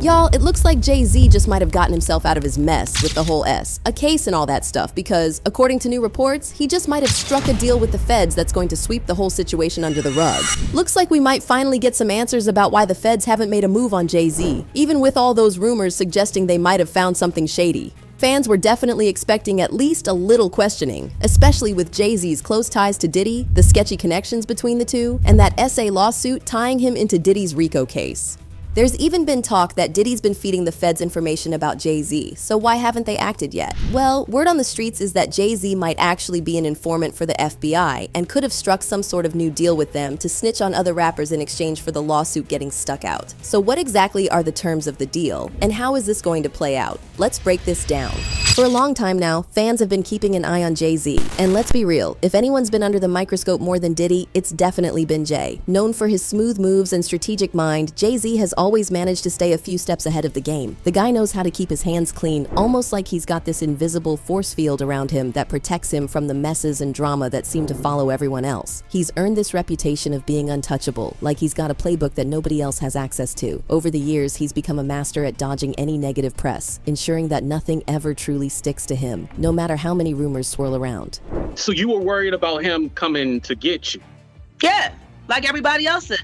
Y'all, it looks like Jay-Z just might have gotten himself out of his mess with the whole a case and all that stuff because, according to new reports, he just might have struck a deal with the feds that's going to sweep the whole situation under the rug. Looks like we might finally get some answers about why the feds haven't made a move on Jay-Z, even with all those rumors suggesting they might have found something shady. Fans were definitely expecting at least a little questioning, especially with Jay-Z's close ties to Diddy, the sketchy connections between the two, and that SA lawsuit tying him into Diddy's RICO case. There's even been talk that Diddy's been feeding the feds information about Jay-Z, so why haven't they acted yet? Well, word on the streets is that Jay-Z might actually be an informant for the FBI and could have struck some sort of new deal with them to snitch on other rappers in exchange for the lawsuit getting stuck out. So what exactly are the terms of the deal, and how is this going to play out? Let's break this down. For a long time now, fans have been keeping an eye on Jay-Z, and let's be real, if anyone's been under the microscope more than Diddy, it's definitely been Jay. Known for his smooth moves and strategic mind, Jay-Z has always managed to stay a few steps ahead of the game. The guy knows how to keep his hands clean, almost like he's got this invisible force field around him that protects him from the messes and drama that seem to follow everyone else. He's earned this reputation of being untouchable, like he's got a playbook that nobody else has access to. Over the years, he's become a master at dodging any negative press, ensuring that nothing ever truly sticks to him, no matter how many rumors swirl around. So you were worried about him coming to get you? Yeah, like everybody else is.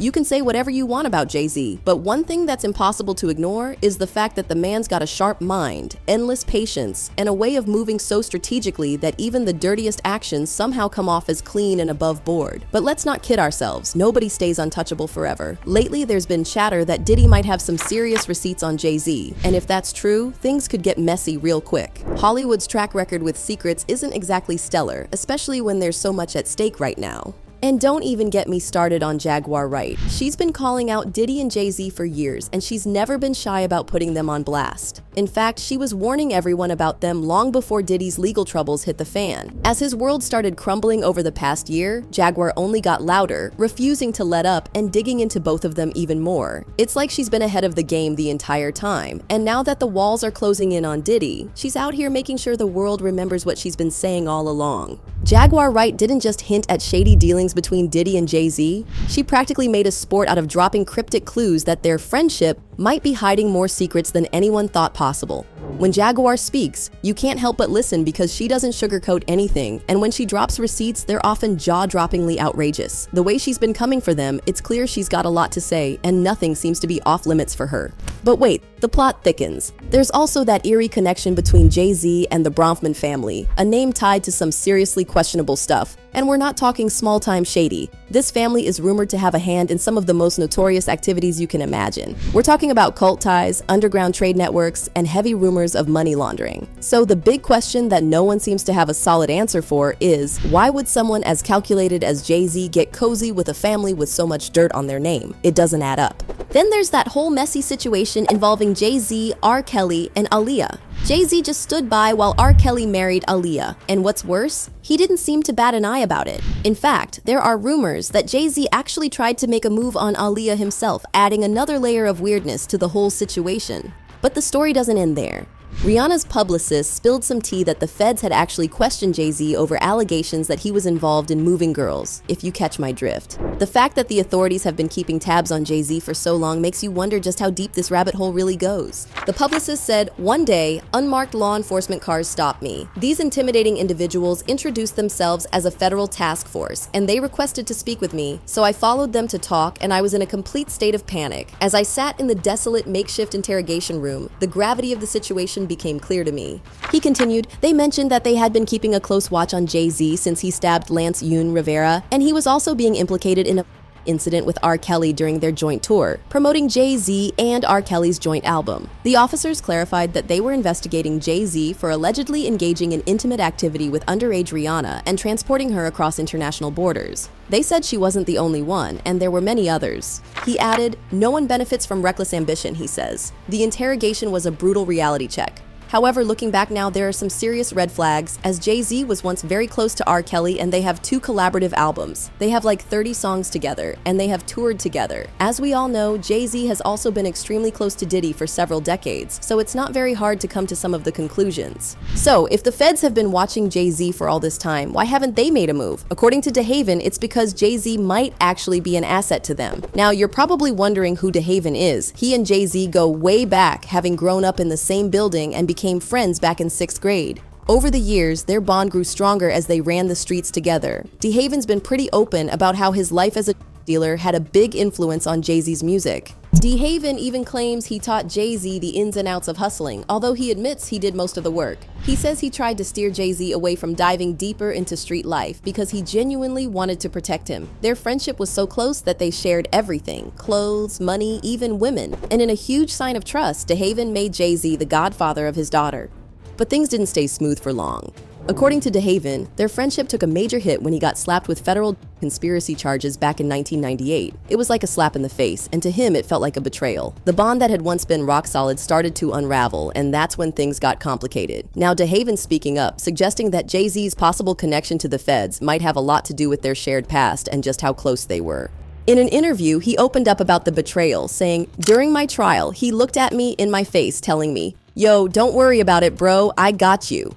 You can say whatever you want about Jay-Z, but one thing that's impossible to ignore is the fact that the man's got a sharp mind, endless patience, and a way of moving so strategically that even the dirtiest actions somehow come off as clean and above board. But let's not kid ourselves, nobody stays untouchable forever. Lately, there's been chatter that Diddy might have some serious receipts on Jay-Z, and if that's true, things could get messy real quick. Hollywood's track record with secrets isn't exactly stellar, especially when there's so much at stake right now. And don't even get me started on Jaguar Wright. She's been calling out Diddy and Jay-Z for years, and she's never been shy about putting them on blast. In fact, she was warning everyone about them long before Diddy's legal troubles hit the fan. As his world started crumbling over the past year, Jaguar only got louder, refusing to let up and digging into both of them even more. It's like she's been ahead of the game the entire time, and now that the walls are closing in on Diddy, she's out here making sure the world remembers what she's been saying all along. Jaguar Wright didn't just hint at shady dealings between Diddy and Jay-Z, she practically made a sport out of dropping cryptic clues that their friendship might be hiding more secrets than anyone thought possible. When Jaguar speaks, you can't help but listen because she doesn't sugarcoat anything, and when she drops receipts, they're often jaw-droppingly outrageous. The way she's been coming for them, it's clear she's got a lot to say, and nothing seems to be off-limits for her. But wait, the plot thickens. There's also that eerie connection between Jay-Z and the Bronfman family, a name tied to some seriously questionable stuff. And we're not talking small-time shady. This family is rumored to have a hand in some of the most notorious activities you can imagine. We're talking about cult ties, underground trade networks, and heavy rumors of money laundering. So the big question that no one seems to have a solid answer for is, why would someone as calculated as Jay-Z get cozy with a family with so much dirt on their name? It doesn't add up. Then there's that whole messy situation involving Jay-Z, R. Kelly, and Aaliyah. Jay-Z just stood by while R. Kelly married Aaliyah, and what's worse, he didn't seem to bat an eye about it. In fact, there are rumors that Jay-Z actually tried to make a move on Aaliyah himself, adding another layer of weirdness to the whole situation. But the story doesn't end there. Rihanna's publicist spilled some tea that the feds had actually questioned Jay-Z over allegations that he was involved in moving girls, if you catch my drift. The fact that the authorities have been keeping tabs on Jay-Z for so long makes you wonder just how deep this rabbit hole really goes. The publicist said, "One day, unmarked law enforcement cars stopped me. These intimidating individuals introduced themselves as a federal task force, and they requested to speak with me, so I followed them to talk, and I was in a complete state of panic. As I sat in the desolate makeshift interrogation room, the gravity of the situation became clear to me." He continued, "They mentioned that they had been keeping a close watch on Jay-Z since he stabbed Lance Yoon Rivera, and he was also being implicated in a incident with R. Kelly during their joint tour, promoting Jay-Z and R. Kelly's joint album. The officers clarified that they were investigating Jay-Z for allegedly engaging in intimate activity with underage Rihanna and transporting her across international borders. They said she wasn't the only one, and there were many others." He added, "No one benefits from reckless ambition," he says. "The interrogation was a brutal reality check. However, looking back now, there are some serious red flags, as Jay-Z was once very close to R. Kelly and they have 2 collaborative albums. They have like 30 songs together, and they have toured together. As we all know, Jay-Z has also been extremely close to Diddy for several decades, so it's not very hard to come to some of the conclusions. So, if the feds have been watching Jay-Z for all this time, why haven't they made a move? According to DeHaven, it's because Jay-Z might actually be an asset to them. Now, you're probably wondering who DeHaven is. He and Jay-Z go way back, having grown up in the same building and became friends back in 6th grade. Over the years, their bond grew stronger as they ran the streets together. DeHaven's been pretty open about how his life as a dealer had a big influence on Jay-Z's music. DeHaven even claims he taught Jay-Z the ins and outs of hustling, although he admits he did most of the work. He says he tried to steer Jay-Z away from diving deeper into street life because he genuinely wanted to protect him. Their friendship was so close that they shared everything: clothes, money, even women. And in a huge sign of trust, DeHaven made Jay-Z the godfather of his daughter. But things didn't stay smooth for long. According to DeHaven, their friendship took a major hit when he got slapped with federal conspiracy charges back in 1998. It was like a slap in the face, and to him it felt like a betrayal. The bond that had once been rock solid started to unravel, and that's when things got complicated. Now DeHaven's speaking up, suggesting that Jay-Z's possible connection to the feds might have a lot to do with their shared past and just how close they were. In an interview, he opened up about the betrayal, saying, "During my trial, he looked at me in my face telling me, 'Yo, don't worry about it, bro, I got you.'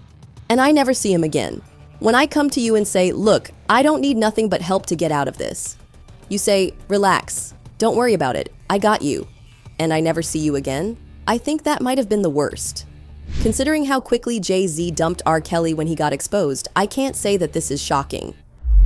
And I never see him again. When I come to you and say, 'Look, I don't need nothing but help to get out of this,' you say, 'Relax, don't worry about it, I got you,' and I never see you again. I think that might have been the worst." Considering how quickly Jay-Z dumped R. Kelly when he got exposed, I can't say that this is shocking.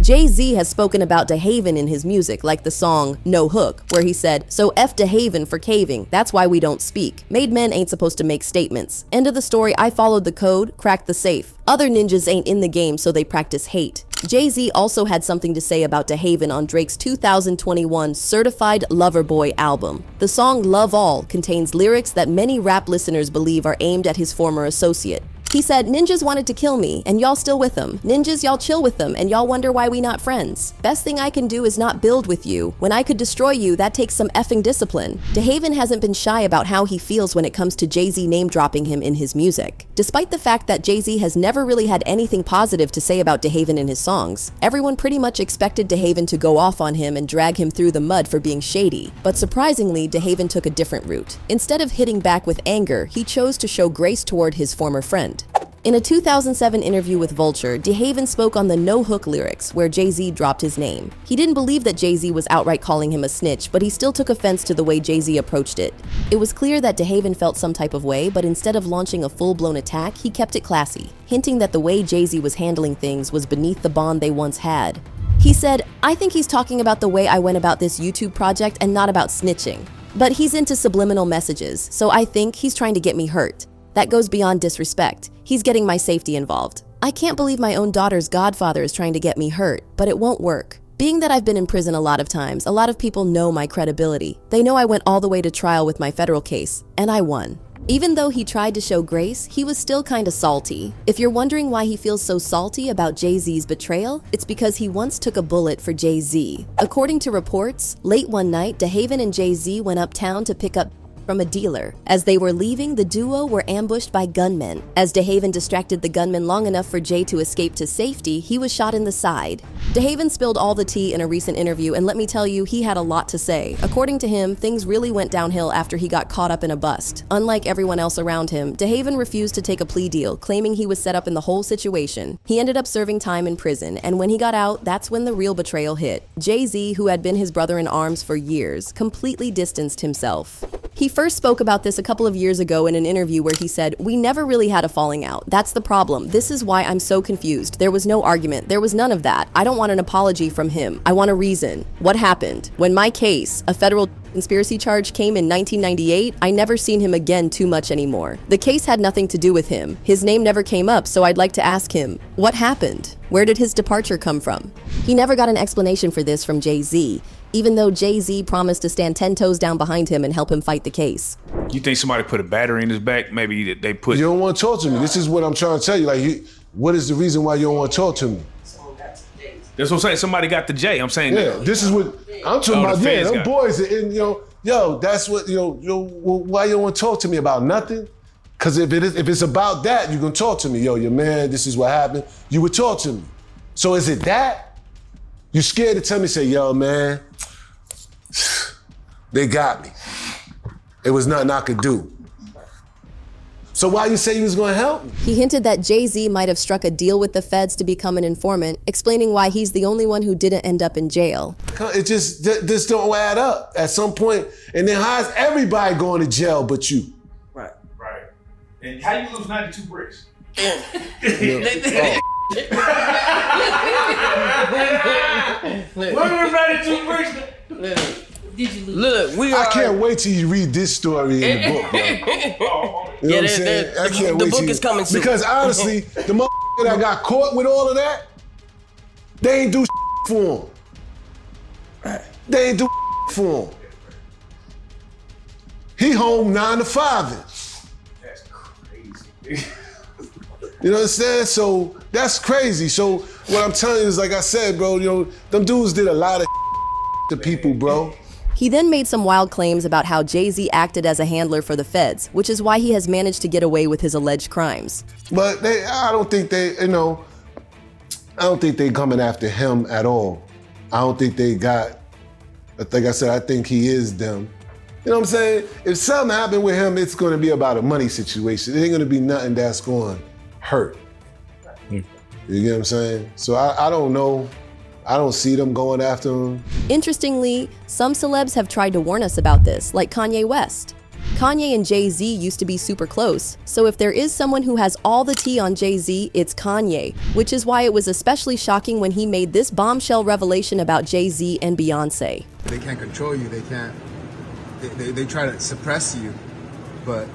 Jay-Z has spoken about DeHaven in his music, like the song No Hook, where he said, "So F DeHaven for caving, that's why we don't speak. Made men ain't supposed to make statements. End of the story, I followed the code, cracked the safe. Other ninjas ain't in the game, so they practice hate." Jay-Z also had something to say about DeHaven on Drake's 2021 Certified Lover Boy album. The song Love All contains lyrics that many rap listeners believe are aimed at his former associate. He said, "Ninjas wanted to kill me, and y'all still with them. Ninjas, y'all chill with them, and y'all wonder why we not friends. Best thing I can do is not build with you. When I could destroy you, that takes some effing discipline." DeHaven hasn't been shy about how he feels when it comes to Jay-Z name-dropping him in his music. Despite the fact that Jay-Z has never really had anything positive to say about DeHaven in his songs, everyone pretty much expected DeHaven to go off on him and drag him through the mud for being shady. But surprisingly, DeHaven took a different route. Instead of hitting back with anger, he chose to show grace toward his former friend. In a 2007 interview with Vulture, DeHaven spoke on the No Hook lyrics, where Jay-Z dropped his name. He didn't believe that Jay-Z was outright calling him a snitch, but he still took offense to the way Jay-Z approached it. It was clear that DeHaven felt some type of way, but instead of launching a full-blown attack, he kept it classy, hinting that the way Jay-Z was handling things was beneath the bond they once had. He said, "I think he's talking about the way I went about this YouTube project and not about snitching. But he's into subliminal messages, so I think he's trying to get me hurt. That goes beyond disrespect. He's getting my safety involved. I can't believe my own daughter's godfather is trying to get me hurt, but it won't work. Being that I've been in prison a lot of times, a lot of people know my credibility. They know I went all the way to trial with my federal case, and I won." Even though he tried to show grace, he was still kinda salty. If you're wondering why he feels so salty about Jay-Z's betrayal, it's because he once took a bullet for Jay-Z. According to reports, late one night, DeHaven and Jay-Z went uptown to pick up from a dealer. As they were leaving, the duo were ambushed by gunmen. As DeHaven distracted the gunman long enough for Jay to escape to safety, he was shot in the side. DeHaven spilled all the tea in a recent interview, and let me tell you, he had a lot to say. According to him, things really went downhill after he got caught up in a bust. Unlike everyone else around him, DeHaven refused to take a plea deal, claiming he was set up in the whole situation. He ended up serving time in prison, and when he got out, that's when the real betrayal hit. Jay-Z, who had been his brother in arms for years, completely distanced himself. He first spoke about this a couple of years ago in an interview where he said, "We never really had a falling out. That's the problem. This is why I'm so confused. There was no argument. There was none of that. I don't want an apology from him. I want a reason. What happened? When my case, a federal conspiracy charge, came in 1998, I never seen him again too much anymore. The case had nothing to do with him. His name never came up, so I'd like to ask him, what happened? Where did his departure come from?" He never got an explanation for this from Jay-Z, even though Jay-Z promised to stand 10 toes down behind him and help him fight the case. You think somebody put a battery in his back? Maybe they put... You don't want to talk to me. This is what I'm trying to tell you. Like, what is the reason why you don't want to talk to me? That's what I'm saying. Somebody got the J. I'm saying yeah, this is what I'm talking about. Yeah, them boys, and yo, that's what, yo, why you don't want to talk to me about nothing? Because if it's about that, you can talk to me. Yo, your man, this is what happened. You would talk to me. So is it that? You scared to tell me, say, yo, man, they got me. It was nothing I could do. So why you say you was gonna help me? He hinted that Jay-Z might have struck a deal with the feds to become an informant, explaining why he's the only one who didn't end up in jail. It just don't add up at some point. And then how's everybody going to jail but you? Right. And how you lose 92 bricks? What was 92 bricks? Did you lose? Look, I can't wait till you read this story in the book, bro. You know what I'm saying? I can't wait the book till is coming soon. Because honestly, the motherfucker that got caught with all of that, they ain't do for him. They ain't do for him. He home 9 to 5. That's crazy. You know what I'm saying? So that's crazy. So what I'm telling you is, like I said, bro, you know, them dudes did a lot of to people, bro. He then made some wild claims about how Jay-Z acted as a handler for the feds, which is why he has managed to get away with his alleged crimes. But I don't think they coming after him at all. I don't think they got, like I said, I think he is them. You know what I'm saying? If something happened with him, it's gonna be about a money situation. It ain't gonna be nothing that's going to hurt. You get what I'm saying? So I don't know. I don't see them going after him. Interestingly, some celebs have tried to warn us about this, like Kanye West. Kanye and Jay-Z used to be super close, so if there is someone who has all the tea on Jay-Z, it's Kanye, which is why it was especially shocking when he made this bombshell revelation about Jay-Z and Beyonce. They can't control you, they can't, they try to suppress you, but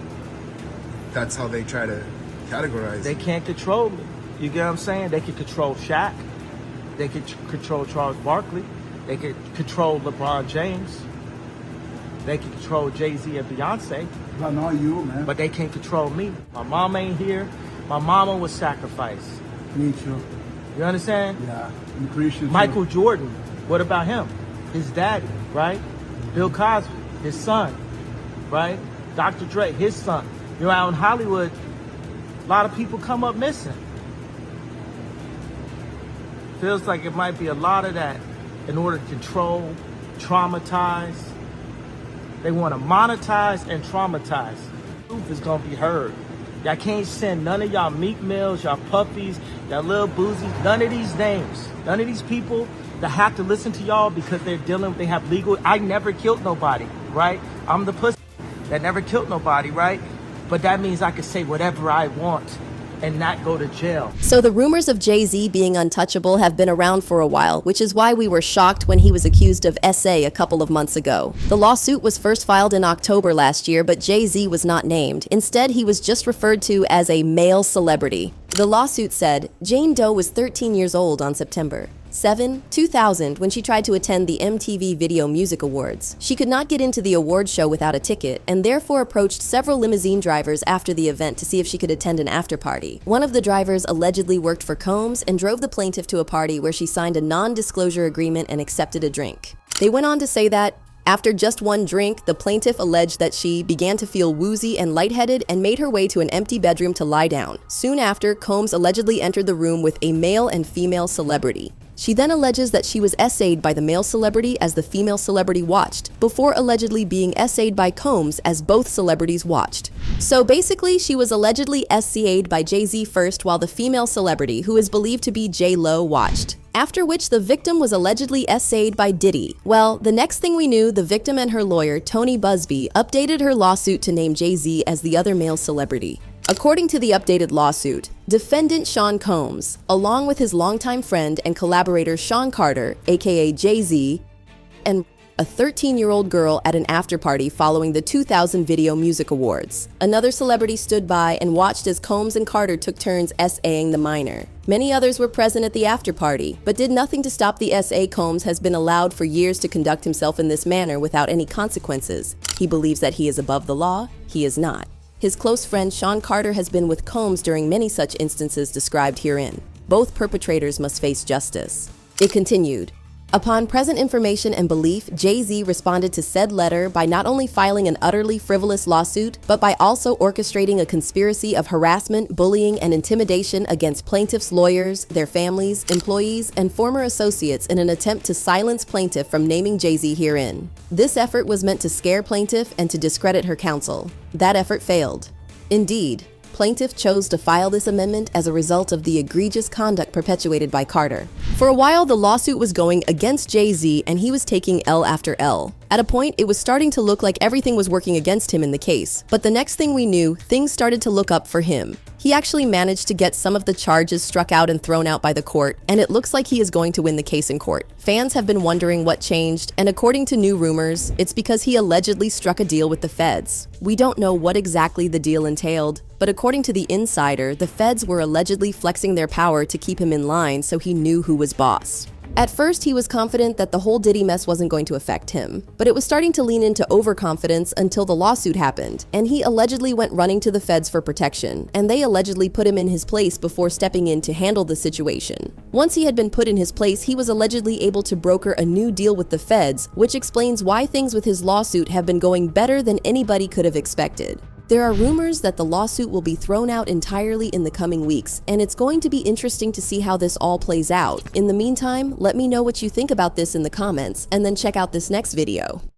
that's how they try to categorize They you. can't control me, you get what I'm saying? They can control Shaq. They could control Charles Barkley. They could control LeBron James. They could control Jay-Z and Beyonce. But not you, man. But they can't control me. My mom ain't here. My mama was sacrificed. Me too. You understand? Yeah, I'm Christian. Michael Jordan, what about him? His daddy, right? Bill Cosby, his son, right? Dr. Dre, his son. You know, out in Hollywood, a lot of people come up missing. Feels like it might be a lot of that in order to control, traumatize. They want to monetize and traumatize. Truth is gonna be heard. Y'all can't send none of y'all Meek Mills, y'all Puffies, y'all Lil Boozies, none of these names, none of these people that have to listen to y'all because they have legal. I never killed nobody, right? I'm the pussy that never killed nobody, right? But that means I can say whatever I want and not go to jail. So the rumors of Jay-Z being untouchable have been around for a while, which is why we were shocked when he was accused of SA a couple of months ago. The lawsuit was first filed in October last year, but Jay-Z was not named. Instead, he was just referred to as a male celebrity. The lawsuit said, Jane Doe was 13 years old on September 7, 2000, when she tried to attend the MTV Video Music Awards. She could not get into the award show without a ticket and therefore approached several limousine drivers after the event to see if she could attend an after party. One of the drivers allegedly worked for Combs and drove the plaintiff to a party where she signed a non-disclosure agreement and accepted a drink. They went on to say that after just one drink, the plaintiff alleged that she began to feel woozy and lightheaded and made her way to an empty bedroom to lie down. Soon after, Combs allegedly entered the room with a male and female celebrity. She then alleges that she was essayed by the male celebrity as the female celebrity watched, before allegedly being essayed by Combs as both celebrities watched. So basically, she was allegedly SCA'd by Jay-Z first while the female celebrity, who is believed to be J-Lo, watched. After which the victim was allegedly essayed by Diddy. Well, the next thing we knew, the victim and her lawyer, Tony Busby, updated her lawsuit to name Jay-Z as the other male celebrity. According to the updated lawsuit, defendant Sean Combs, along with his longtime friend and collaborator Sean Carter, aka Jay-Z, and a 13-year-old girl at an after-party following the 2000 Video Music Awards. Another celebrity stood by and watched as Combs and Carter took turns SAing the minor. Many others were present at the after-party, but did nothing to stop the SA. Combs has been allowed for years to conduct himself in this manner without any consequences. He believes that he is above the law. He is not. His close friend Sean Carter has been with Combs during many such instances described herein. Both perpetrators must face justice. It continued. Upon present information and belief, Jay-Z responded to said letter by not only filing an utterly frivolous lawsuit, but by also orchestrating a conspiracy of harassment, bullying, and intimidation against plaintiffs' lawyers, their families, employees, and former associates in an attempt to silence plaintiff from naming Jay-Z herein. This effort was meant to scare plaintiff and to discredit her counsel. That effort failed. Indeed, plaintiff chose to file this amendment as a result of the egregious conduct perpetuated by Carter. For a while, the lawsuit was going against Jay-Z and he was taking L after L. At a point, it was starting to look like everything was working against him in the case. But the next thing we knew, things started to look up for him. He actually managed to get some of the charges struck out and thrown out by the court, and it looks like he is going to win the case in court. Fans have been wondering what changed, and according to new rumors, it's because he allegedly struck a deal with the feds. We don't know what exactly the deal entailed, but according to the insider, the feds were allegedly flexing their power to keep him in line so he knew who was boss. At first, he was confident that the whole Diddy mess wasn't going to affect him, but it was starting to lean into overconfidence until the lawsuit happened, and he allegedly went running to the feds for protection, and they allegedly put him in his place before stepping in to handle the situation. Once he had been put in his place, he was allegedly able to broker a new deal with the feds, which explains why things with his lawsuit have been going better than anybody could have expected. There are rumors that the lawsuit will be thrown out entirely in the coming weeks, and it's going to be interesting to see how this all plays out. In the meantime, let me know what you think about this in the comments, and then check out this next video.